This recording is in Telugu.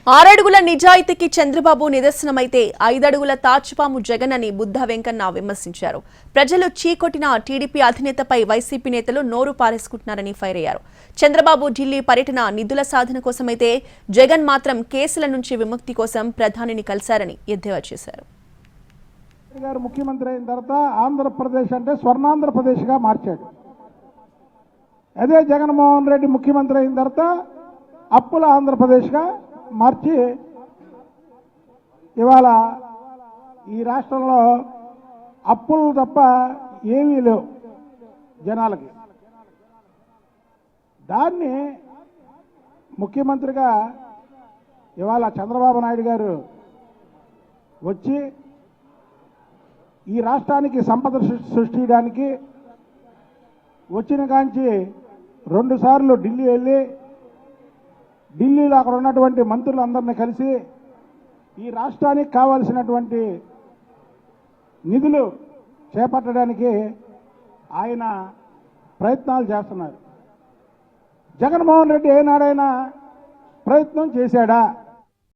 ఆరడుగుల నిజాయితీకి చంద్రబాబు నిదర్శనమైతే 5 అడుగుల తాచుపాము జగన్ అని బుద్ధ వెంకన్న విమర్శించారు. ప్రజలు చీకొట్టిన టీడీపీ అధినేతపై వైసీపీ నేతలు నోరు పారేసుకుంటున్నారని ఫైర్ అయ్యారు. చంద్రబాబు ఢిల్లీ పర్యటన నిధుల సాధన కోసమైతే జగన్ మాత్రం కేసుల నుంచి విముక్తి కోసం ప్రధానిని కలిశారని ఎద్దేవా చేశారు. ముఖ్యమంత్రి అయిన తర్వాత ఆంధ్రప్రదేశ్ అంటే స్వర్ణాంధ్రప్రదేశ్గా మార్చాడు. అదే జగన్మోహన్ రెడ్డి ముఖ్యమంత్రి అయిన తర్వాత అప్పుల ఆంధ్రప్రదేశ్గా మార్చి ఇవాళ ఈ రాష్ట్రంలో అప్పులు తప్ప ఏమీ లేవు జనాలకి. దాన్ని ముఖ్యమంత్రిగా ఇవాళ చంద్రబాబు నాయుడు గారు వచ్చి ఈ రాష్ట్రానికి సంపద సృష్టించడానికి వచ్చిన కాంచి 2 సార్లు ఢిల్లీ వెళ్ళి ఢిల్లీలో అక్కడ ఉన్నటువంటి మంత్రులందరినీ కలిసి ఈ రాష్ట్రానికి కావాల్సినటువంటి నిధులు చేపట్టడానికి ఆయన ప్రయత్నాలు చేస్తున్నారు. జగన్మోహన్ రెడ్డి ఏనాడైనా ప్రయత్నం చేశాడా?